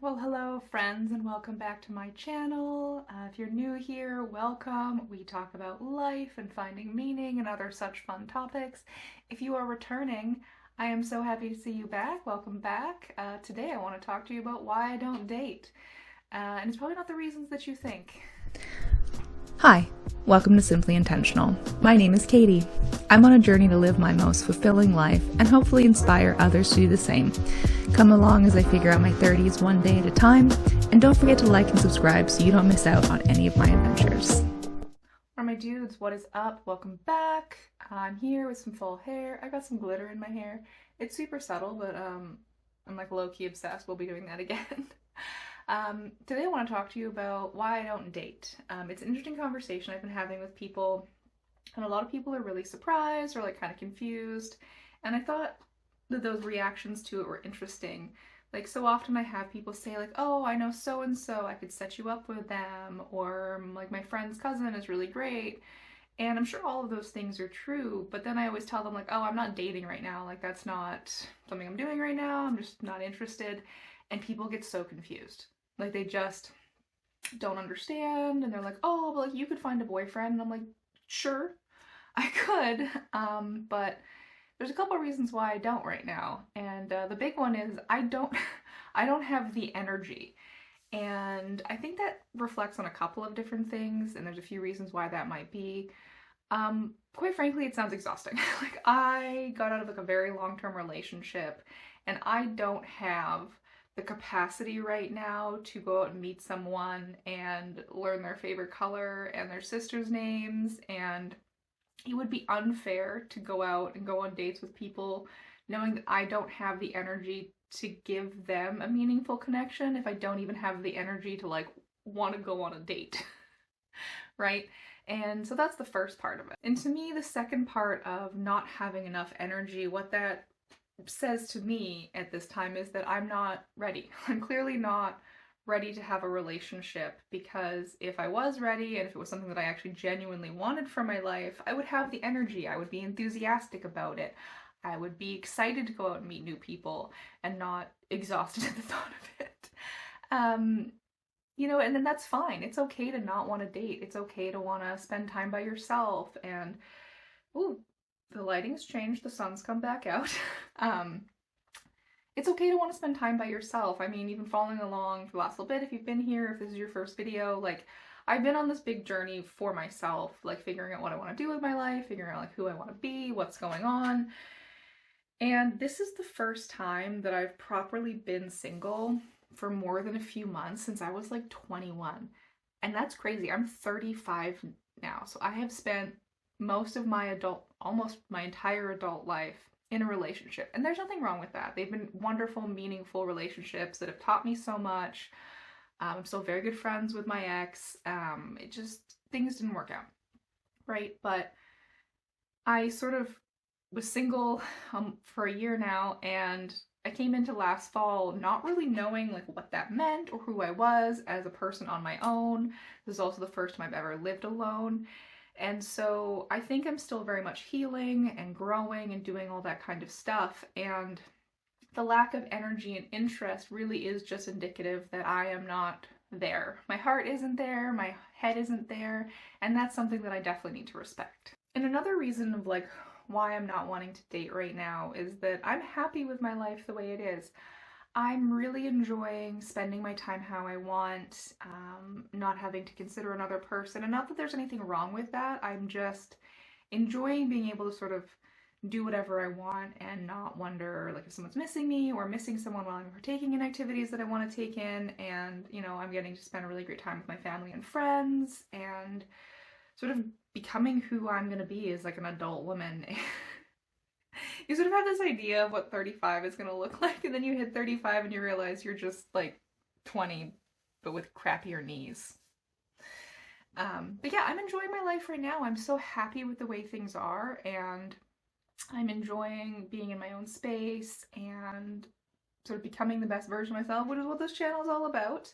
Well, hello friends and welcome back to my channel. If you're new here, welcome. We talk about life and finding meaning and other such fun topics. If you are returning, I am so happy to see you back. Welcome back. Today I want to talk to you about why I don't date. And it's probably not the reasons that you think. Hi, welcome to Simply Intentional. My name is Katie. I'm on a journey to live my most fulfilling life and hopefully inspire others to do the same. Come along as I figure out my 30s one day at a time, and don't forget to like and subscribe so you don't miss out on any of my adventures. Or my dudes, what is up? Welcome back. I'm here with some full hair. I got some glitter in my hair. It's super subtle, but I'm like low-key obsessed. We'll be doing that again. Today I want to talk to you about why I don't date. It's an interesting conversation I've been having with people, and a lot of people are really surprised or like kind of confused. And I thought that those reactions to it were interesting. Like so often I have people say like, oh, I know so and so, I could set you up with them, or like my friend's cousin is really great. And I'm sure all of those things are true, but then I always tell them like, oh, I'm not dating right now. Like that's not something I'm doing right now. I'm just not interested. And people get so confused. Like they just don't understand and they're like, oh, but like you could find a boyfriend. And I'm like, sure, I could. But there's a couple of reasons why I don't right now. And the big one is I don't I don't have the energy. And I think that reflects on a couple of different things, and there's a few reasons why that might be. Quite frankly, it sounds exhausting. Like I got out of like a very long-term relationship and I don't have the capacity right now to go out and meet someone and learn their favorite color and their sister's names, and it would be unfair to go out and go on dates with people knowing that I don't have the energy to give them a meaningful connection if I don't even have the energy to like want to go on a date, right? And so that's the first part of it. And to me, the second part of not having enough energy, what that says to me at this time is that I'm not ready. I'm clearly not ready to have a relationship, because if I was ready and if it was something that I actually genuinely wanted for my life, I would have the energy, I would be enthusiastic about it, I would be excited to go out and meet new people and not exhausted at the thought of it. Um, and then that's fine. It's okay to not want to date. It's okay to want to spend time by yourself. And, ooh, the lighting's changed, the sun's come back out. um, it's okay to want to spend time by yourself. I mean, even following along for the last little bit, if you've been here, if this is your first video, like, I've been on this big journey for myself, like figuring out what I want to do with my life, figuring out like who I want to be, what's going on. And this is the first time that I've properly been single for more than a few months since I was like 21. And that's crazy. I'm 35 now. So I have spent most of my almost my entire adult life in a relationship. And there's nothing wrong with that. They've been wonderful, meaningful relationships that have taught me so much. I'm still very good friends with my ex. It just, things didn't work out, right? But I sort of was single for a year now, and I came into last fall not really knowing like what that meant or who I was as a person on my own. This is also the first time I've ever lived alone. And so I think I'm still very much healing and growing and doing all that kind of stuff. And the lack of energy and interest really is just indicative that I am not there. My heart isn't there, my head isn't there, and that's something that I definitely need to respect. And another reason of like why I'm not wanting to date right now is that I'm happy with my life the way it is. I'm really enjoying spending my time how I want, not having to consider another person. And not that there's anything wrong with that. I'm just enjoying being able to sort of do whatever I want and not wonder like if someone's missing me or missing someone while I'm partaking in activities that I want to take in. And, I'm getting to spend a really great time with my family and friends and sort of becoming who I'm going to be as like an adult woman. You sort of have this idea of what 35 is going to look like, and then you hit 35 and you realize you're just like 20 but with crappier knees. But yeah, I'm enjoying my life right now. I'm so happy with the way things are, and I'm enjoying being in my own space and sort of becoming the best version of myself, which is what this channel is all about.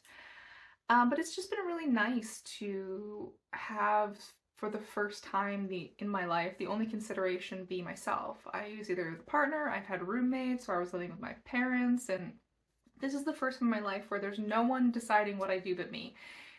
But it's just been really nice to have, for the first time in my life, the only consideration be myself. I use either the partner, I've had roommates, or I was living with my parents, and This is the first time in my life where there's no one deciding what I do but me.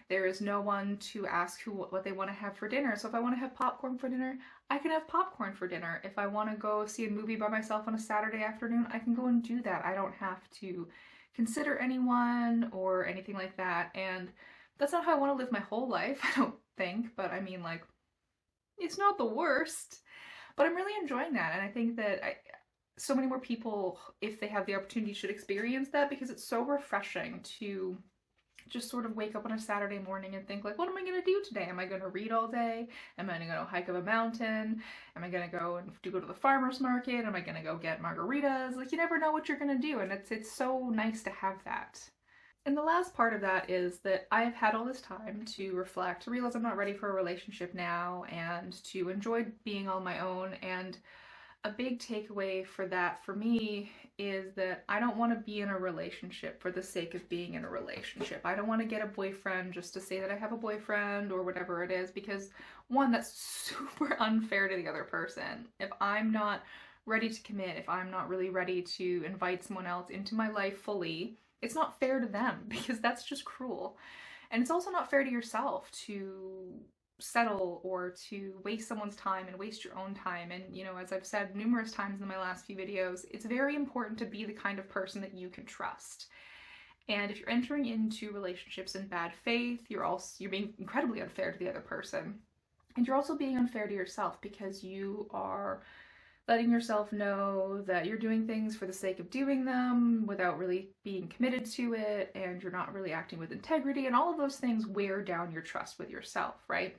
There is no one to ask what they want to have for dinner. So if I want to have popcorn for dinner, I can have popcorn for dinner. If I want to go see a movie by myself on a Saturday afternoon, I can go and do that. I don't have to consider anyone or anything like that. And that's not how I want to live my whole life, I don't think. But I mean, like, it's not the worst. But I'm really enjoying that. And I think that so many more people, if they have the opportunity, should experience that, because it's so refreshing to just sort of wake up on a Saturday morning and think, like, what am I going to do today? Am I going to read all day? Am I going to go hike up a mountain? Am I going to go to the farmer's market? Am I going to go get margaritas? Like, you never know what you're going to do, and it's so nice to have that. And the last part of that is that I've had all this time to reflect, to realize I'm not ready for a relationship now, and to enjoy being on my own. And a big takeaway for that for me is that I don't want to be in a relationship for the sake of being in a relationship. I don't want to get a boyfriend just to say that I have a boyfriend or whatever it is, because one, that's super unfair to the other person. If I'm not ready to commit, if I'm not really ready to invite someone else into my life fully, it's not fair to them, because that's just cruel. And it's also not fair to yourself to settle or to waste someone's time and waste your own time. And, you know, as I've said numerous times in my last few videos, it's very important to be the kind of person that you can trust. And if you're entering into relationships in bad faith, you're being incredibly unfair to the other person. And you're also being unfair to yourself, because you are letting yourself know that you're doing things for the sake of doing them without really being committed to it, and you're not really acting with integrity, and all of those things wear down your trust with yourself, right?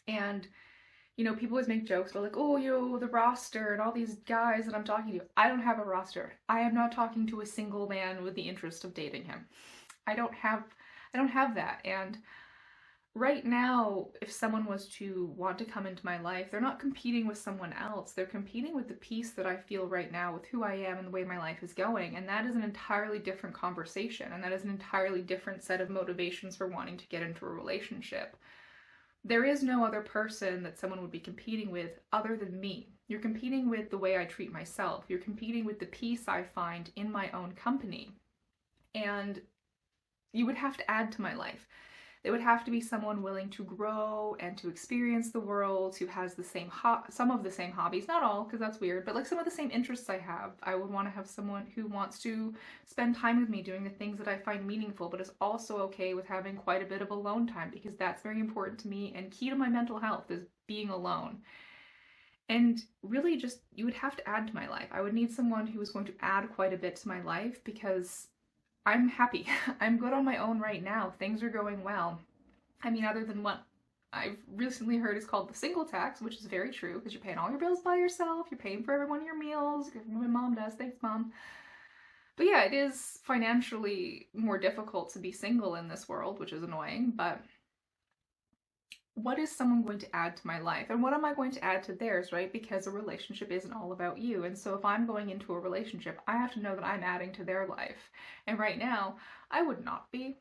And, you know, people always make jokes about, like, oh, you know, the roster and all these guys that I'm talking to. I don't have a roster. I am not talking to a single man with the interest of dating him. I don't have that. And right now, if someone was to want to come into my life, they're not competing with someone else. They're competing with the peace that I feel right now with who I am and the way my life is going. And that is an entirely different conversation. And that is an entirely different set of motivations for wanting to get into a relationship. There is no other person that someone would be competing with other than me. You're competing with the way I treat myself. You're competing with the peace I find in my own company. And you would have to add to my life. It would have to be someone willing to grow and to experience the world, who has the same some of the same hobbies, not all, because that's weird, but like some of the same interests I have. I would want to have someone who wants to spend time with me doing the things that I find meaningful, but is also okay with having quite a bit of alone time, because that's very important to me, and key to my mental health is being alone. And really, just, you would have to add to my life. I would need someone who was going to add quite a bit to my life, because I'm happy. I'm good on my own right now. Things are going well. I mean, other than what I've recently heard is called the single tax, which is very true, because you're paying all your bills by yourself. You're paying for every one of your meals. My mom does. Thanks, Mom. But yeah, it is financially more difficult to be single in this world, which is annoying. But what is someone going to add to my life? And what am I going to add to theirs, right? Because a relationship isn't all about you. And so if I'm going into a relationship, I have to know that I'm adding to their life. And right now, I would not be.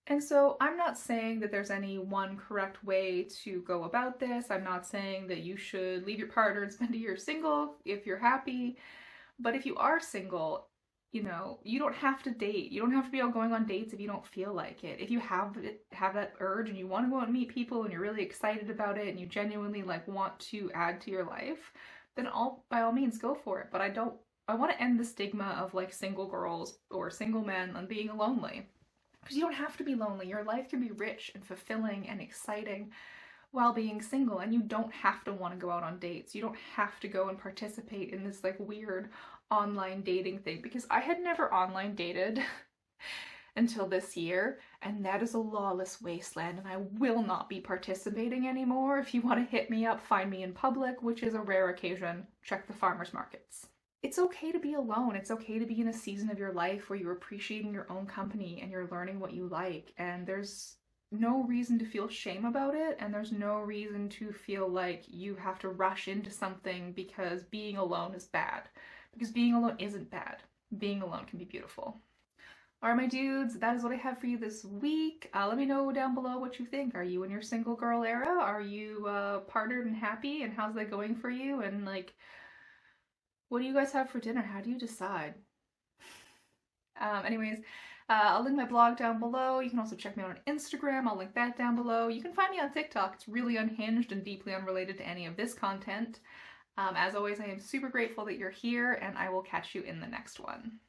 And so I'm not saying that there's any one correct way to go about this. I'm not saying that you should leave your partner and spend a year single if you're happy. But if you are single, you know, you don't have to date. You don't have to be out going on dates if you don't feel like it. If you have that urge and you want to go out and meet people and you're really excited about it and you genuinely like want to add to your life, then by all means go for it. But I want to end the stigma of like single girls or single men on being lonely. Because you don't have to be lonely. Your life can be rich and fulfilling and exciting while being single, and you don't have to want to go out on dates. You don't have to go and participate in this like weird online dating thing, because I had never online dated until this year, and that is a lawless wasteland, and I will not be participating anymore. If you want to hit me up, find me in public, which is a rare occasion. Check the farmers markets. It's okay to be alone. It's okay to be in a season of your life where you're appreciating your own company and you're learning what you like, and there's no reason to feel shame about it, and there's no reason to feel like you have to rush into something because being alone is bad. Because being alone isn't bad. Being alone can be beautiful. Alright, my dudes, that is what I have for you this week. Let me know down below what you think. Are you in your single girl era? Are you partnered and happy? And how's that going for you? And like, what do you guys have for dinner? How do you decide? Anyways, I'll link my blog down below. You can also check me out on Instagram. I'll link that down below. You can find me on TikTok. It's really unhinged and deeply unrelated to any of this content. As always, I am super grateful that you're here, and I will catch you in the next one.